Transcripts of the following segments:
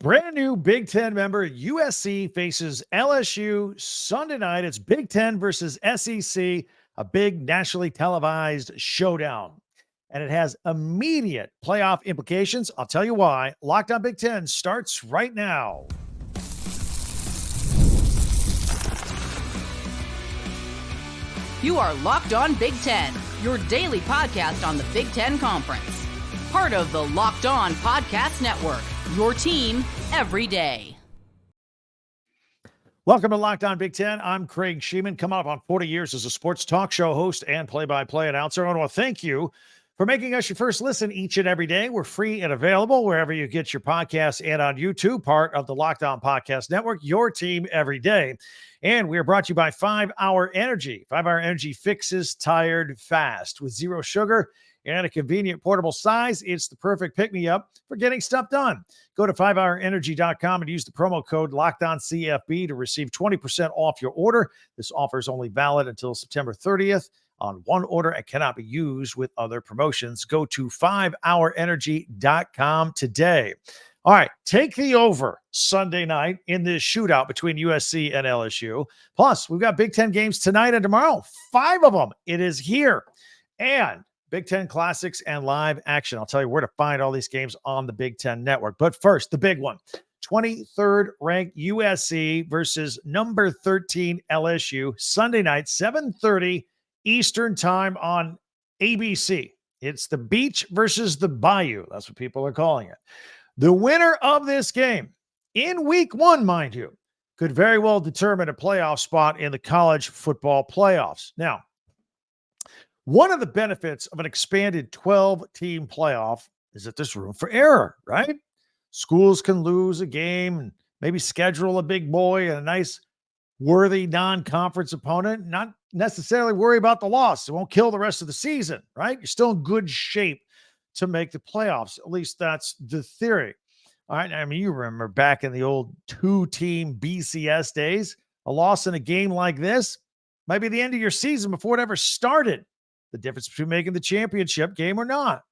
Brand new Big Ten member USC faces LSU Sunday night. It's Big Ten versus SEC, a big nationally televised showdown. And it has immediate playoff implications. I'll tell you why. Locked on Big Ten starts right now. You are Locked On Big Ten, your daily podcast on the Big Ten Conference. Part of the Locked On Podcast Network, your team every day. Welcome to Locked On Big Ten. I'm Craig Sheeman, coming up on 40 years as a sports talk show host and play-by-play announcer. I want to thank you for making us your first listen each and every day. We're free and available wherever you get your podcasts and on YouTube, part of the Locked On Podcast Network, your team every day. And we are brought to you by 5 Hour Energy. 5 Hour Energy fixes tired fast with zero sugar and a convenient portable size. It's the perfect pick-me-up for getting stuff done. Go to 5hourenergy.com and use the promo code LOCKEDONCFB to receive 20% off your order. This offer is only valid until September 30th on one order and cannot be used with other promotions. Go to 5hourenergy.com today. All right, take the over Sunday night in this shootout between USC and LSU. Plus, we've got Big Ten games tonight and tomorrow. 5 of them. It is here. And Big Ten classics and live action. I'll tell you where to find all these games on the Big Ten Network. But first, the big one. 23rd ranked USC versus number 13 LSU. Sunday night, 7:30 Eastern time on ABC. It's the beach versus the bayou. That's what people are calling it. The winner of this game, in week 1, mind you, could very well determine a playoff spot in the college football playoffs. Now, one of the benefits of an expanded 12-team playoff is that there's room for error, right? Schools can lose a game and maybe schedule a big boy and a nice, worthy non-conference opponent, not necessarily worry about the loss. It won't kill the rest of the season, right? You're still in good shape to make the playoffs. At least that's the theory. All right. I mean, you remember back in the old 2-team BCS days, a loss in a game like this might be the end of your season before it ever started. The difference between making the championship game or not.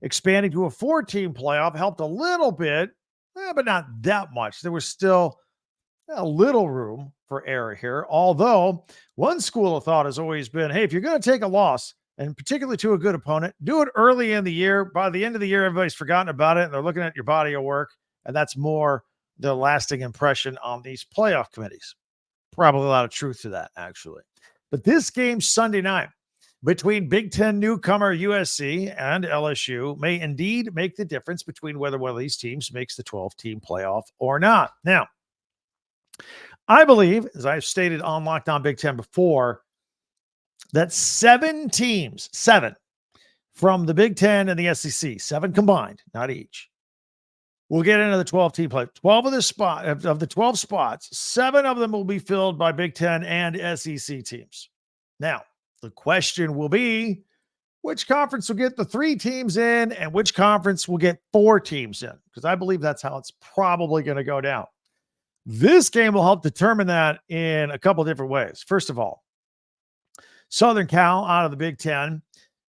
Expanding to a 4-team playoff helped a little bit, but not that much. There was still a little room for error here. Although one school of thought has always been, hey, if you're going to take a loss, and particularly to a good opponent, do it early in the year. By the end of the year, everybody's forgotten about it, and they're looking at your body of work, and that's more the lasting impression on these playoff committees. Probably a lot of truth to that, actually. But this game Sunday night between Big Ten newcomer USC and LSU may indeed make the difference between whether one of these teams makes the 12-team playoff or not. Now, I believe, as I've stated on Locked On Big Ten before, that 7 teams, 7 from the Big Ten and the SEC, 7 combined, not each, will get into the 12-team play. 12 of the 12 spots, 7 of them will be filled by Big Ten and SEC teams. Now, the question will be, which conference will get the 3 teams in and which conference will get 4 teams in? Because I believe that's how it's probably going to go down. This game will help determine that in a couple different ways. First of all, Southern Cal out of the Big Ten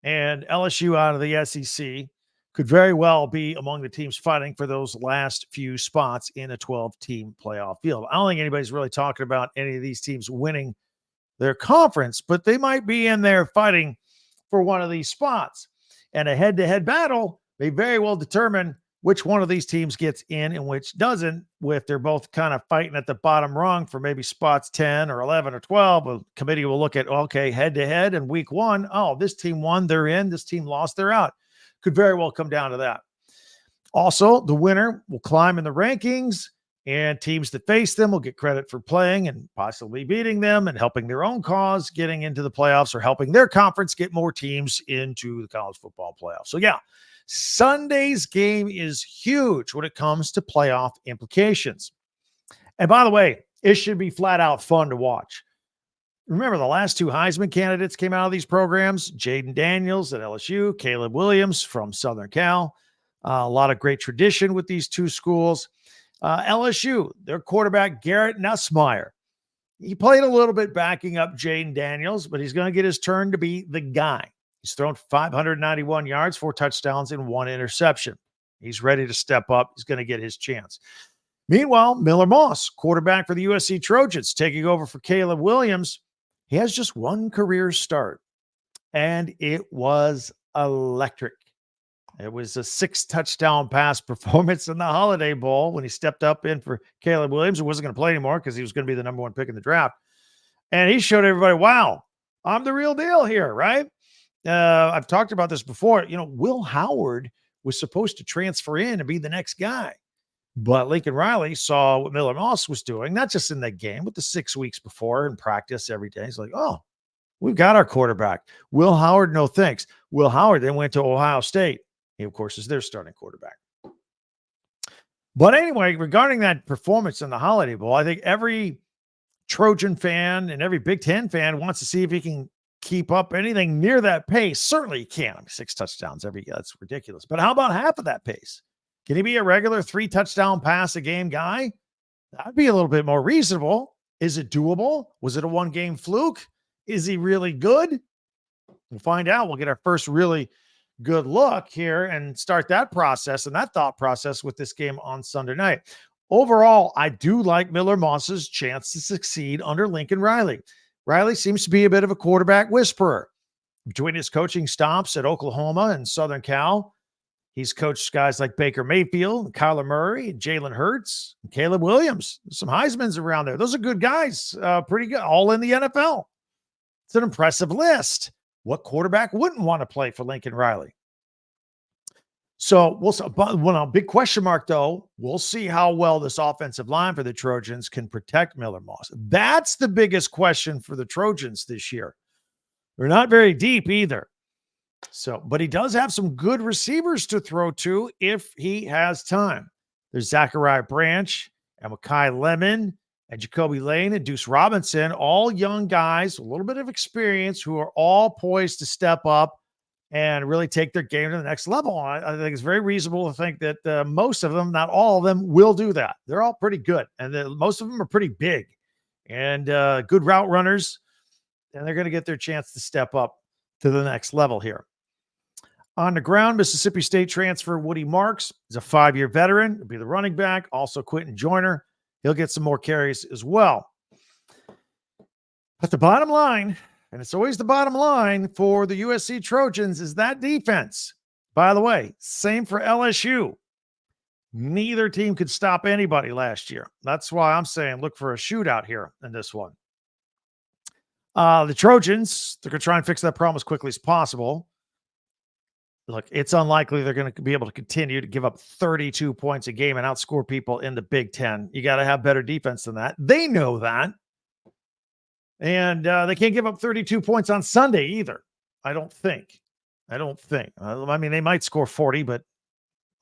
and LSU out of the SEC could very well be among the teams fighting for those last few spots in a 12-team playoff field. I don't think anybody's really talking about any of these teams winning their conference, but they might be in there fighting for one of these spots. And a head-to-head battle may very well determine which one of these teams gets in and which doesn't, if they're both kind of fighting at the bottom rung for maybe spots 10 or 11 or 12. The committee will look at, okay, head-to-head in week 1. Oh, this team won, they're in. This team lost, they're out. Could very well come down to that. Also, the winner will climb in the rankings, and teams that face them will get credit for playing and possibly beating them and helping their own cause getting into the playoffs or helping their conference get more teams into the college football playoffs. So, yeah, Sunday's game is huge when it comes to playoff implications. And by the way, it should be flat out fun to watch. Remember, the last 2 Heisman candidates came out of these programs, Jaden Daniels at LSU, Caleb Williams from Southern Cal. A lot of great tradition with these 2 schools. LSU, their quarterback, Garrett Nussmeier. He played a little bit backing up Jaden Daniels, but he's going to get his turn to be the guy. He's thrown 591 yards, 4 touchdowns, and 1 interception. He's ready to step up. He's going to get his chance. Meanwhile, Miller Moss, quarterback for the USC Trojans, taking over for Caleb Williams. He has just one career start, and it was electric. It was a 6-touchdown pass performance in the Holiday Bowl when he stepped up in for Caleb Williams, who wasn't going to play anymore because he was going to be the number 1 pick in the draft. And he showed everybody, wow, I'm the real deal here, right? I've talked about this before. Will Howard was supposed to transfer in and be the next guy. But Lincoln Riley saw what Miller Moss was doing, not just in that game, but the 6 weeks before in practice every day. He's like, oh, we've got our quarterback. Will Howard, no thanks. Will Howard then went to Ohio State. He, of course, is their starting quarterback. But anyway, regarding that performance in the Holiday Bowl, I think every Trojan fan and every Big Ten fan wants to see if he can keep up anything near that pace. Certainly he can. 6 touchdowns that's ridiculous. But how about half of that pace? Can he be a regular 3-touchdown pass a game guy? That'd be a little bit more reasonable. Is it doable? Was it a 1-game fluke? Is he really good? We'll find out. We'll get our first really good look here and start that process and that thought process with this game on Sunday night. Overall, I do like Miller Moss's chance to succeed under Lincoln Riley. Riley seems to be a bit of a quarterback whisperer. Between his coaching stops at Oklahoma and Southern Cal, he's coached guys like Baker Mayfield, Kyler Murray, and Jalen Hurts, and Caleb Williams. There's some Heismans around there. Those are good guys, pretty good, all in the NFL. It's an impressive list. What quarterback wouldn't want to play for Lincoln Riley? So we'll see. Big question mark, though. We'll see how well this offensive line for the Trojans can protect Miller Moss. That's the biggest question for the Trojans this year. They're not very deep either. So, but he does have some good receivers to throw to if he has time. There's Zachariah Branch and Mekhi Lemon and Jacoby Lane and Deuce Robinson, all young guys, a little bit of experience, who are all poised to step up and really take their game to the next level. I think it's very reasonable to think that most of them, not all of them, will do that. They're all pretty good, and most of them are pretty big and good route runners, and they're going to get their chance to step up to the next level here. On the ground, Mississippi State transfer Woody Marks is a 5-year veteran. He'll be the running back. Also, Quentin Joyner. He'll get some more carries as well. But the bottom line, and it's always the bottom line for the USC Trojans, is that defense. By the way, same for LSU. Neither team could stop anybody last year. That's why I'm saying look for a shootout here in this one. The Trojans, they're going to try and fix that problem as quickly as possible. Look, it's unlikely they're going to be able to continue to give up 32 points a game and outscore people in the Big Ten. You got to have better defense than that. They know that. And they can't give up 32 points on Sunday either. I don't think. I mean, they might score 40, but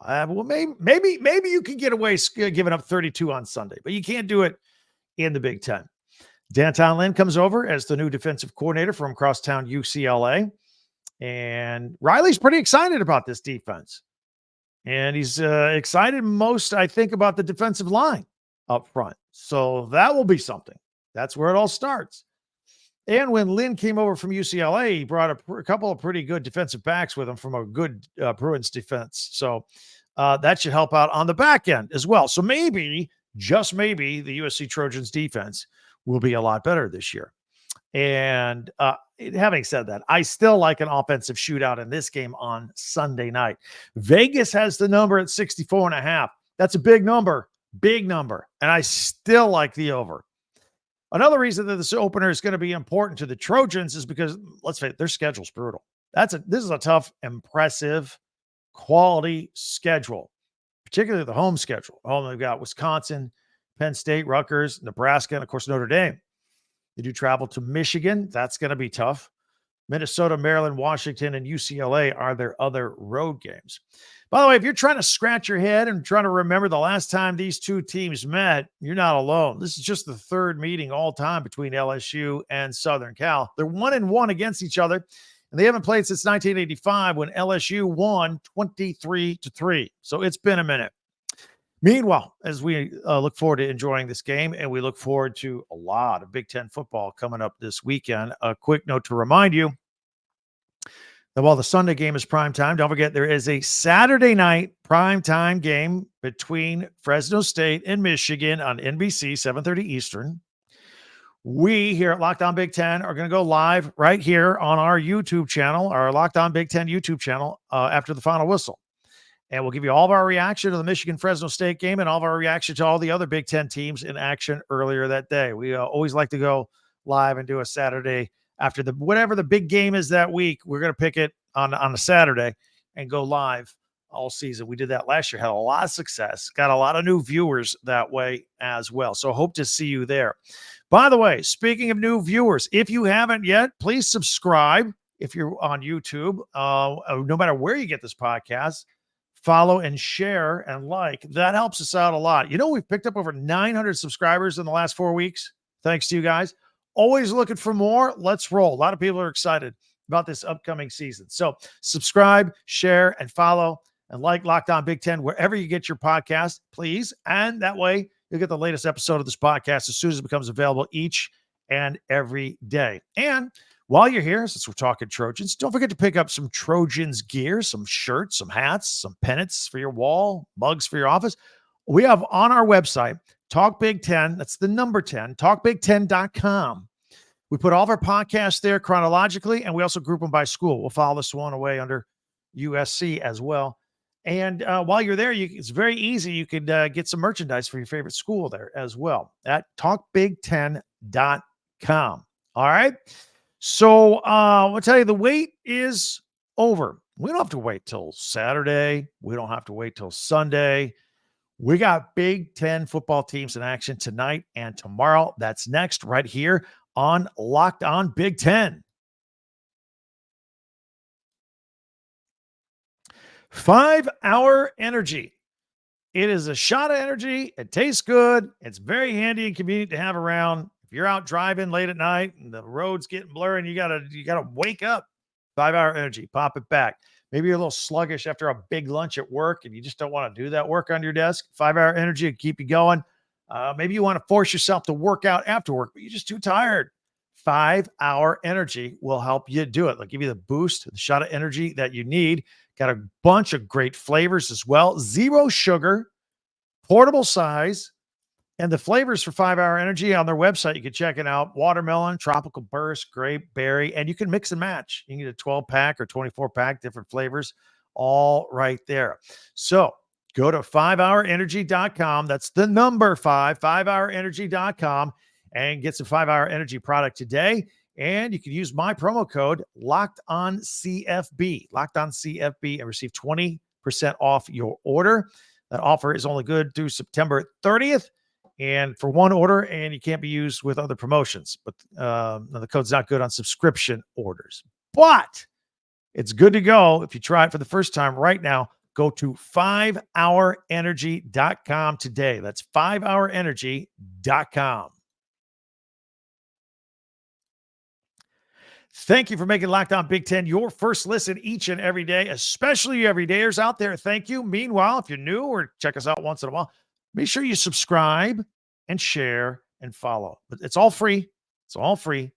well, maybe you can get away giving up 32 on Sunday, but you can't do it in the Big Ten. Danton Lynn comes over as the new defensive coordinator from crosstown UCLA. And Riley's pretty excited about this defense. And he's excited most, I think, about the defensive line up front. So that will be something. That's where it all starts. And when Lynn came over from UCLA, he brought a couple of pretty good defensive backs with him from a good Bruins defense. So that should help out on the back end as well. So maybe, just maybe, the USC Trojans defense will be a lot better this year. And having said that, I still like an offensive shootout in this game on Sunday night. Vegas has the number at 64.5. That's a big number. And I still like the over. Another reason that this opener is going to be important to the Trojans is because, let's face it, their schedule's brutal. This is a tough, impressive, quality schedule, particularly the home schedule. They've got Wisconsin, Penn State, Rutgers, Nebraska, and of course, Notre Dame. They do travel to Michigan. That's going to be tough. Minnesota, Maryland, Washington, and UCLA are their other road games. By the way, if you're trying to scratch your head and trying to remember the last time these two teams met, you're not alone. This is just the third meeting all time between LSU and Southern Cal. They're 1-1 against each other, and they haven't played since 1985 when LSU won 23-3. So it's been a minute. Meanwhile, as we look forward to enjoying this game, and we look forward to a lot of Big Ten football coming up this weekend, a quick note to remind you While the Sunday game is prime time, don't forget there is a Saturday night prime time game between Fresno State and Michigan on NBC, 7:30 Eastern. We here at Locked On Big Ten are going to go live right here on our YouTube channel, our Locked On Big Ten YouTube channel, after the final whistle. And we'll give you all of our reaction to the Michigan-Fresno State game and all of our reaction to all the other Big Ten teams in action earlier that day. We always like to go live and do a Saturday after whatever the big game is that week. We're going to pick it on a Saturday and go live all season. We did that last year, had a lot of success, got a lot of new viewers that way as well. So hope to see you there. By the way, speaking of new viewers, if you haven't yet, please subscribe if you're on YouTube, no matter where you get this podcast. Follow and share and like. That helps us out a lot. You know, we've picked up over 900 subscribers in the last 4 weeks. Thanks to you guys. Always looking for more. Let's roll. A lot of people are excited about this upcoming season. So subscribe, share, and follow, and like Locked On Big Ten wherever you get your podcast, please. And that way you'll get the latest episode of this podcast as soon as it becomes available each and every day. And while you're here, since we're talking Trojans, don't forget to pick up some Trojans gear, some shirts, some hats, some pennants for your wall, mugs for your office. We have on our website, Talk Big Ten, that's the number 10, talkbig10.com. We put all of our podcasts there chronologically, and we also group them by school. We'll file this one away under USC as well. And while you're there, it's very easy. You could get some merchandise for your favorite school there as well at talkbig10.com. All right. So I'll tell you, the wait is over. We don't have to wait till Saturday. We don't have to wait till Sunday. We got Big Ten football teams in action tonight and tomorrow. That's next right here on Locked On Big Ten. 5-Hour Energy. It is a shot of energy. It tastes good. It's very handy and convenient to have around. If you're out driving late at night and the road's getting blurry and you gotta wake up, 5-Hour Energy, pop it back. Maybe you're a little sluggish after a big lunch at work and you just don't want to do that work on your desk. 5-Hour Energy will keep you going. Maybe you want to force yourself to work out after work, but you're just too tired. 5-Hour Energy will help you do it. They'll give you the boost, the shot of energy that you need. Got a bunch of great flavors as well. 0 sugar, portable size. And the flavors for 5-Hour Energy on their website, you can check it out. Watermelon, tropical burst, grape, berry, and you can mix and match. You can get a 12-pack or 24-pack, different flavors, all right there. So go to 5hourenergy.com. That's the number 5, 5hourenergy.com, and get some 5-Hour Energy product today. And you can use my promo code LOCKEDONCFB, LOCKEDONCFB, and receive 20% off your order. That offer is only good through September 30th. And for one order, and you can't be used with other promotions. But the code's not good on subscription orders. But it's good to go if you try it for the first time right now. Go to 5hourenergy.com today. That's 5hourenergy.com. Thank you for making Locked On Big Ten your first listen each and every day, especially you everydayers out there. Thank you. Meanwhile, if you're new or check us out once in a while, make sure you subscribe and share and follow. But it's all free. It's all free.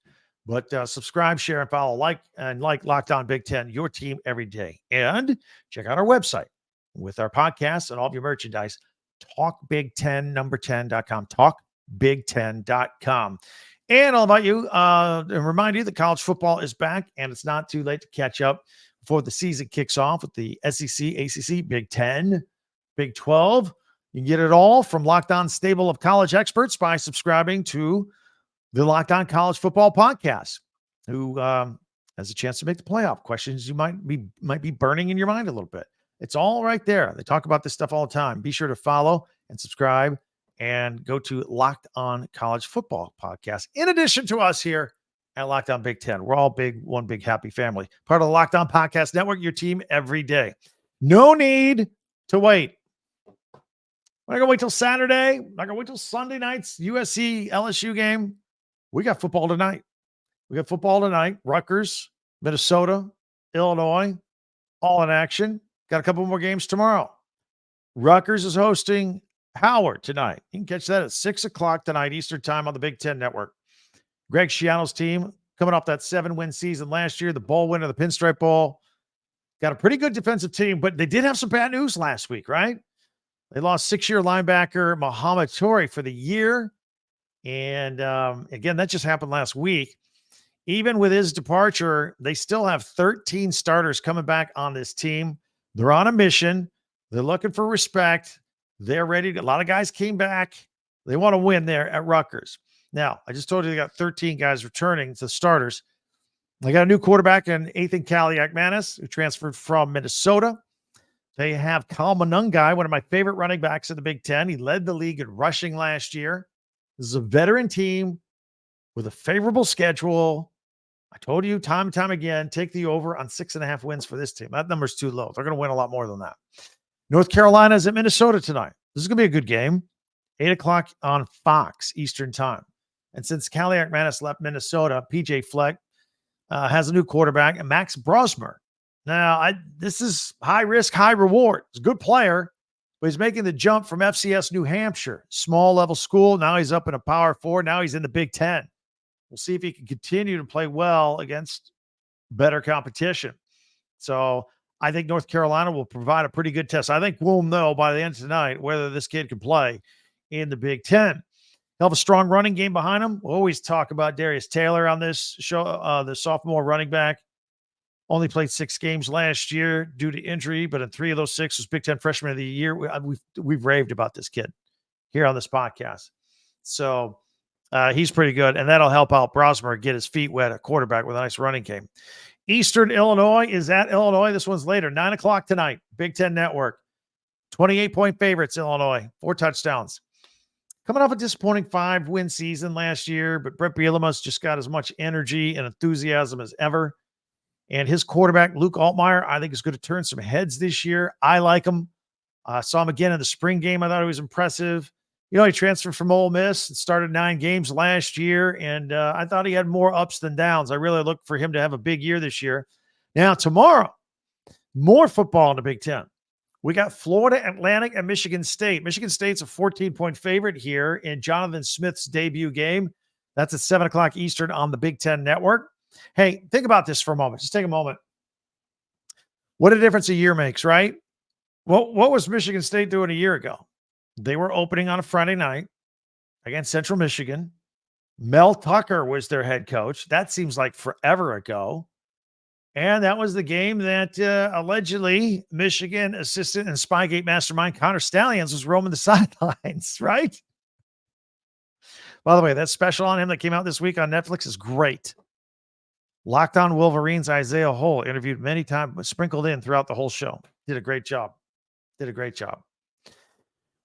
But subscribe, share, and follow. Like Locked On Big Ten, your team every day. And check out our website with our podcasts and all of your merchandise. TalkBig10, 10.com. TalkBig10.com. And I'll invite you and remind you that college football is back, and it's not too late to catch up before the season kicks off with the SEC, ACC, Big 10, Big 12. You can get it all from Locked On stable of college experts by subscribing to the Locked On College Football Podcast, who has a chance to make the playoff. Questions you might be burning in your mind a little bit. It's all right there. They talk about this stuff all the time. Be sure to follow and subscribe and go to Locked On College Football Podcast. In addition to us here at Locked On Big Ten, we're all one big happy family. Part of the Locked On Podcast Network, your team every day. No need to wait. I'm not going to wait till Saturday. I'm not going to wait till Sunday night's USC-LSU game. We got football tonight. Rutgers, Minnesota, Illinois, all in action. Got a couple more games tomorrow. Rutgers is hosting Howard tonight. You can catch that at 6 o'clock tonight Eastern time on the Big Ten Network. Greg Schiano's team coming off that 7-win season last year, the bowl winner of the Pinstripe Bowl. Got a pretty good defensive team, but they did have some bad news last week, right? They lost 6-year linebacker Muhammad Torrey for the year. And again, that just happened last week. Even with his departure, they still have 13 starters coming back on this team. They're on a mission. They're looking for respect. They're ready. A lot of guys came back. They want to win there at Rutgers. Now, I just told you they got 13 guys returning to starters. They got a new quarterback in Ethan Kaliakmanis, who transferred from Minnesota. They have Kyle Monungai, one of my favorite running backs in the Big Ten. He led the league in rushing last year. This is a veteran team with a favorable schedule. I told you time and time again, take the over on 6.5 wins for this team. That number's too low. They're going to win a lot more than that. North Carolina is at Minnesota tonight. This is going to be a good game. 8 o'clock on Fox Eastern time. And since Kaliakmanis left Minnesota, PJ Fleck has a new quarterback, and Max Brosmer. Now, this is high risk, high reward. He's a good player, but he's making the jump from FCS New Hampshire, small level school. Now he's up in a Power 4. Now he's in the Big Ten. We'll see if he can continue to play well against better competition. So I think North Carolina will provide a pretty good test. I think we'll know by the end of tonight whether this kid can play in the Big Ten. He'll have a strong running game behind him. We'll always talk about Darius Taylor on this show, the sophomore running back. Only played 6 games last year due to injury, but in 3 of those 6 was Big Ten Freshman of the Year. We've raved about this kid here on this podcast. So he's pretty good, and that'll help out Brosmer get his feet wet at quarterback with a nice running game. Eastern Illinois is at Illinois. This one's later, 9 o'clock tonight, Big Ten Network. 28-point favorites, Illinois, 4 touchdowns. Coming off a disappointing 5-win season last year, but Brett Bielema's just got as much energy and enthusiasm as ever. And his quarterback, Luke Altmaier, I think is going to turn some heads this year. I like him. Saw him again in the spring game. I thought he was impressive. You know, he transferred from Ole Miss and started 9 games last year, and I thought he had more ups than downs. I really look for him to have a big year this year. Now, tomorrow, more football in the Big Ten. We got Florida Atlantic and Michigan State. Michigan State's a 14-point favorite here in Jonathan Smith's debut game. That's at 7 o'clock Eastern on the Big Ten Network. Hey, think about this for a moment. Just take a moment. What a difference a year makes, right? What was Michigan State doing a year ago? They were opening on a Friday night against Central Michigan. Mel Tucker was their head coach. That seems like forever ago. And that was the game that allegedly Michigan assistant and Spygate mastermind Connor Stallions was roaming the sidelines, right? By the way, that special on him that came out this week on Netflix is great. Locked On Wolverines Isaiah Hole interviewed many times, but sprinkled in throughout the whole show. Did a great job.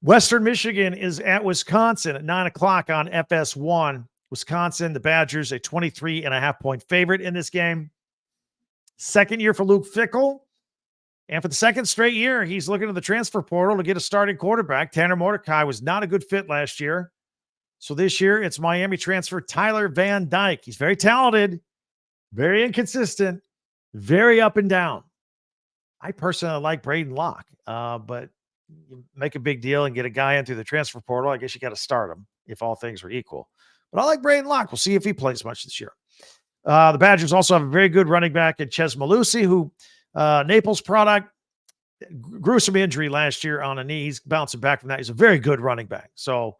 Western Michigan is at Wisconsin at 9 o'clock on FS1. Wisconsin, the Badgers, a 23.5-point favorite in this game. Second year for Luke Fickell. And for the second straight year, he's looking at the transfer portal to get a starting quarterback. Tanner Mordecai was not a good fit last year. So this year, it's Miami transfer Tyler Van Dyke. He's very talented, very inconsistent, very up and down. I personally like Braden Locke, but you make a big deal and get a guy in through the transfer portal, I guess you got to start him if all things were equal. But I like Braden Locke. We'll see if he plays much this year. The Badgers also have a very good running back in Ches Malusi, who Naples product, gruesome injury last year on a knee. He's bouncing back from that. He's a very good running back. So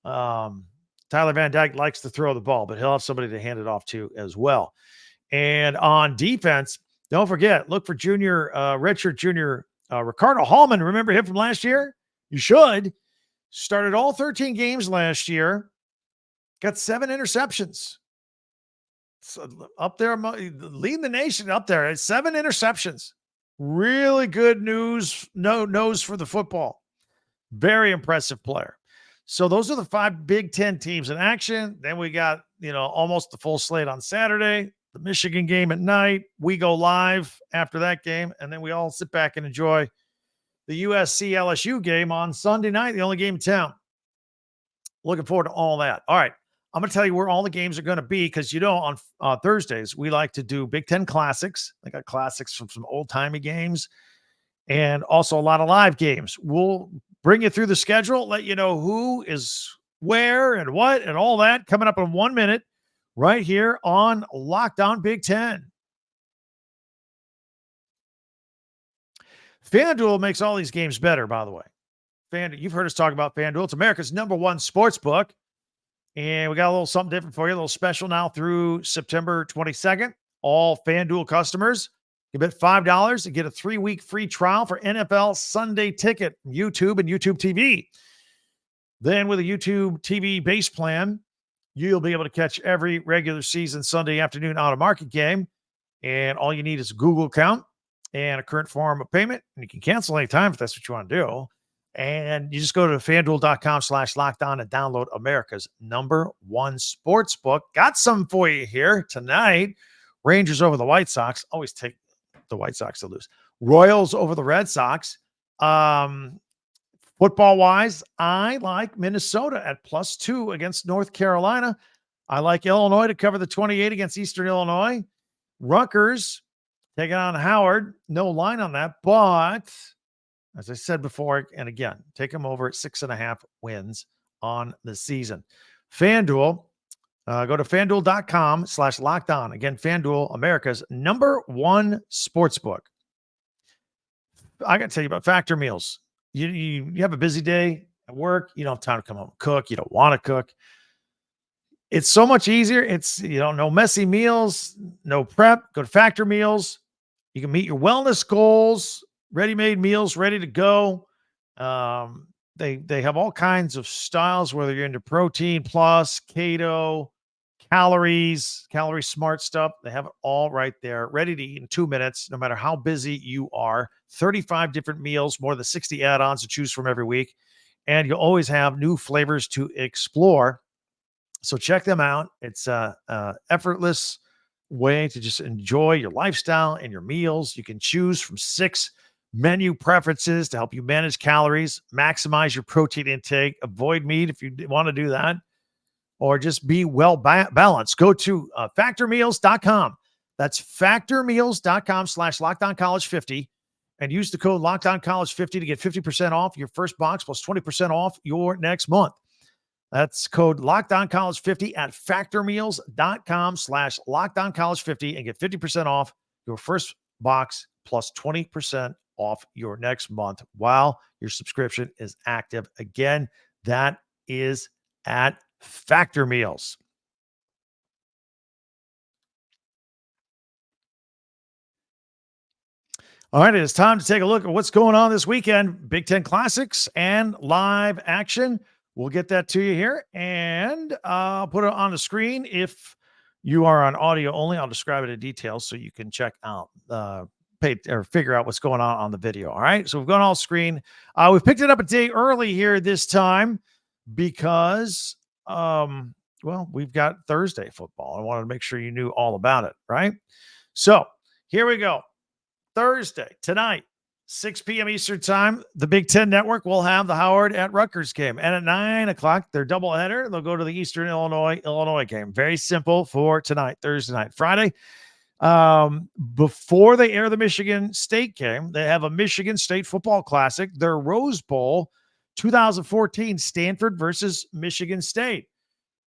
Tyler Van Dyke likes to throw the ball, but he'll have somebody to hand it off to as well. And on defense, don't forget, look for redshirt junior Ricardo Hallman. Remember him from last year? You should. Started all 13 games last year. Got 7 interceptions. So up there, leading the nation up there. 7 interceptions. Really good nose for the football. Very impressive player. So those are the 5 Big Ten teams in action. Then we got, almost the full slate on Saturday. The Michigan game at night. We go live after that game, and then we all sit back and enjoy the USC-LSU game on Sunday night, the only game in town. Looking forward to all that. All right, I'm going to tell you where all the games are going to be because, on Thursdays, we like to do Big Ten classics. I got classics from some old-timey games and also a lot of live games. We'll bring you through the schedule, let you know who is where and what and all that coming up in 1 minute. Right here on Locked On Big Ten. FanDuel makes all these games better, by the way. You've heard us talk about FanDuel. It's America's #1 sports book. And we got a little something different for you, a little special now through September 22nd. All FanDuel customers can bet $5 and get a 3-week free trial for NFL Sunday Ticket from YouTube and YouTube TV. Then with a YouTube TV base plan, you'll be able to catch every regular season Sunday afternoon out-of-market game. And all you need is a Google account and a current form of payment. And you can cancel anytime if that's what you want to do. And you just go to FanDuel.com/lockdown and download America's #1 sports book. Got some for you here tonight. Rangers over the White Sox. Always take the White Sox to lose. Royals over the Red Sox. Football-wise, I like Minnesota at +2 against North Carolina. I like Illinois to cover the 28 against Eastern Illinois. Rutgers taking on Howard. No line on that, but as I said before, and again, take them over at 6.5 wins on the season. FanDuel, go to FanDuel.com/lockdown. Again, FanDuel, America's #1 sportsbook. I got to tell you about Factor Meals. You have a busy day at work. You don't have time to come home and cook. You don't want to cook. It's so much easier. It's, no messy meals, no prep. Go to Factor Meals. You can meet your wellness goals. Ready-made meals ready to go. They have all kinds of styles, whether you're into protein plus, keto, calorie smart stuff. They have it all right there, ready to eat in 2 minutes, no matter how busy you are. 35 different meals, more than 60 add-ons to choose from every week. And you'll always have new flavors to explore. So check them out. It's a effortless way to just enjoy your lifestyle and your meals. You can choose from 6 menu preferences to help you manage calories, maximize your protein intake, avoid meat if you want to do that, or just be well balanced. Go to factormeals.com. That's factormeals.com/lockdowncollege50 and use the code lockdowncollege50 to get 50% off your first box plus 20% off your next month. That's code lockdowncollege50 at factormeals.com/lockdowncollege50 and get 50% off your first box plus 20% off your next month while your subscription is active. Again, that is at Factor Meals. All right, it is time to take a look at what's going on this weekend. Big Ten Classics and live action. We'll get that to you here, and I'll put it on the screen. If you are on audio only, I'll describe it in detail so you can check out figure out what's going on the video. All right. So we've gone all screen. We've picked it up a day early here this time because, we've got Thursday football. I wanted to make sure you knew all about it. Right. So here we go. Thursday tonight, 6 p.m. Eastern time, the Big Ten Network will have the Howard at Rutgers game. And at 9 o'clock, their doubleheader, they'll go to the Eastern Illinois game. Very simple for tonight, Thursday night. Friday, before they air the Michigan State game, they have a Michigan State football classic, their Rose Bowl 2014, Stanford versus Michigan State.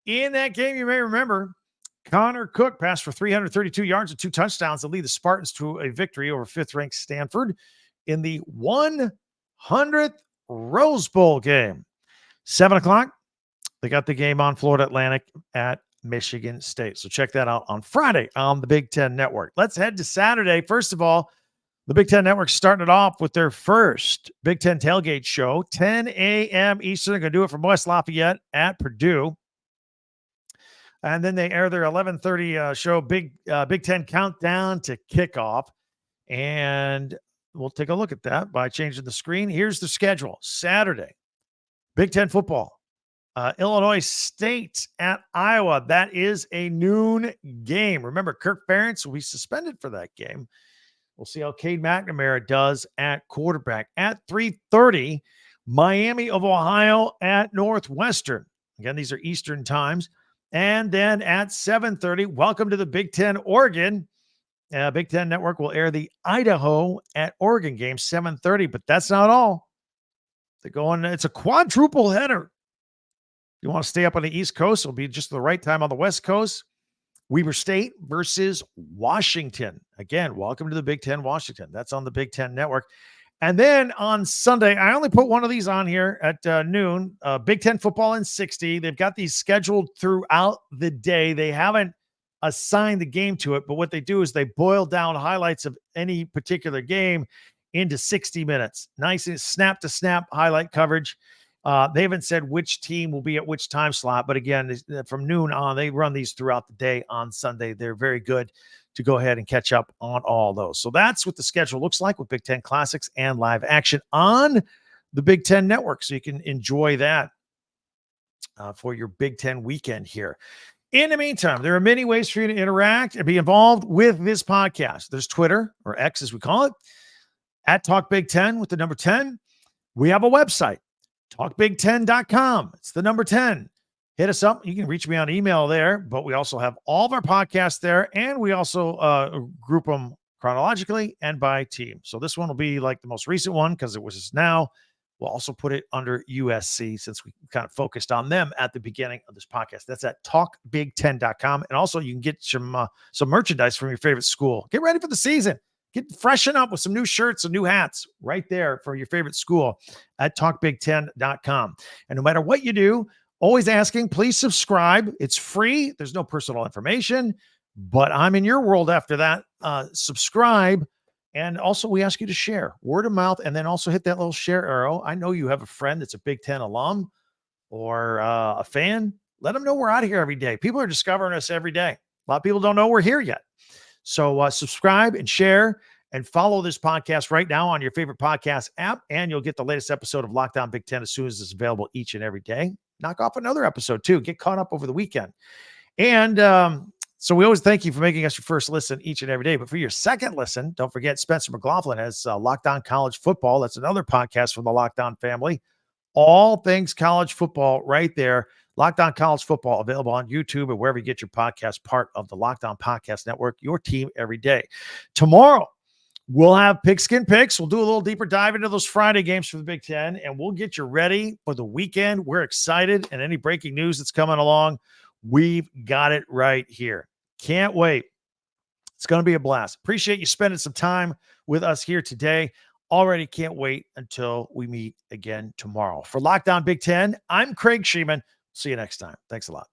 In that game, you may remember, Connor Cook passed for 332 yards and 2 touchdowns to lead the Spartans to a victory over 5th-ranked Stanford in the 100th Rose Bowl game. 7 o'clock, they got the game on Florida Atlantic at Michigan State. So check that out on Friday on the Big Ten Network. Let's head to Saturday. First of all, the Big Ten Network starting it off with their first Big Ten tailgate show, 10 a.m. Eastern. They're going to do it from West Lafayette at Purdue. And then they air their 11:30 show, Big Ten Countdown to Kickoff. And we'll take a look at that by changing the screen. Here's the schedule. Saturday, Big Ten football. Illinois State at Iowa. That is a noon game. Remember, Kirk Ferentz will be suspended for that game. We'll see how Cade McNamara does at quarterback. At 3:30, Miami of Ohio at Northwestern. Again, these are Eastern times. And then at 7:30, welcome to the Big Ten Oregon. Big Ten Network will air the Idaho at Oregon game, 7:30. But that's not all. They're going, it's a quadruple header. You want to stay up on the East Coast, it'll be just the right time on the West Coast. Weber State versus Washington. Again, welcome to the Big Ten Washington. That's on the Big Ten Network. And then on Sunday, I only put one of these on here at noon. Big Ten football in 60. They've got these scheduled throughout the day. They haven't assigned the game to it, but what they do is they boil down highlights of any particular game into 60 minutes. Nice snap to snap highlight coverage. They haven't said which team will be at which time slot, but again, from noon on, they run these throughout the day on Sunday. They're very good to go ahead and catch up on all those. So that's what the schedule looks like with Big Ten Classics and live action on the Big Ten Network. So you can enjoy that for your Big Ten weekend here. In the meantime, there are many ways for you to interact and be involved with this podcast. There's Twitter, or X as we call it, at Talk Big Ten with the number 10. We have a website, talkbig10.com. It's the number 10. Hit us up. You can reach me on email there, but we also have all of our podcasts there, and we also group them chronologically and by team. So this one will be like the most recent one because it was just now. We'll also put it under USC since we kind of focused on them at the beginning of this podcast. That's at talkbig10.com. And also you can get some merchandise from your favorite school. Get ready for the season. Get freshen up with some new shirts and new hats right there for your favorite school at talkbig10.com. And no matter what you do, always asking, please subscribe. It's free. There's no personal information, but I'm in your world after that. Subscribe. And also we ask you to share word of mouth, and then also hit that little share arrow. I know you have a friend that's a Big Ten alum or a fan. Let them know we're out here every day. People are discovering us every day. A lot of people don't know we're here yet. So subscribe and share and follow this podcast right now on your favorite podcast app, and you'll get the latest episode of Locked On Big Ten as soon as it's available each and every day. Knock off another episode too. Get caught up over the weekend. And so we always thank you for making us your first listen each and every day. But for your second listen, don't forget Spencer McLaughlin has Locked On College Football. That's another podcast from the Locked On family. All things college football right there. Locked On College Football available on YouTube or wherever you get your podcast, part of the Locked On Podcast Network, your team every day. Tomorrow, we'll have Pigskin Picks. We'll do a little deeper dive into those Friday games for the Big Ten, and we'll get you ready for the weekend. We're excited, and any breaking news that's coming along, we've got it right here. Can't wait. It's going to be a blast. Appreciate you spending some time with us here today. Already can't wait until we meet again tomorrow. For Locked On Big Ten, I'm Craig Sheeman. See you next time. Thanks a lot.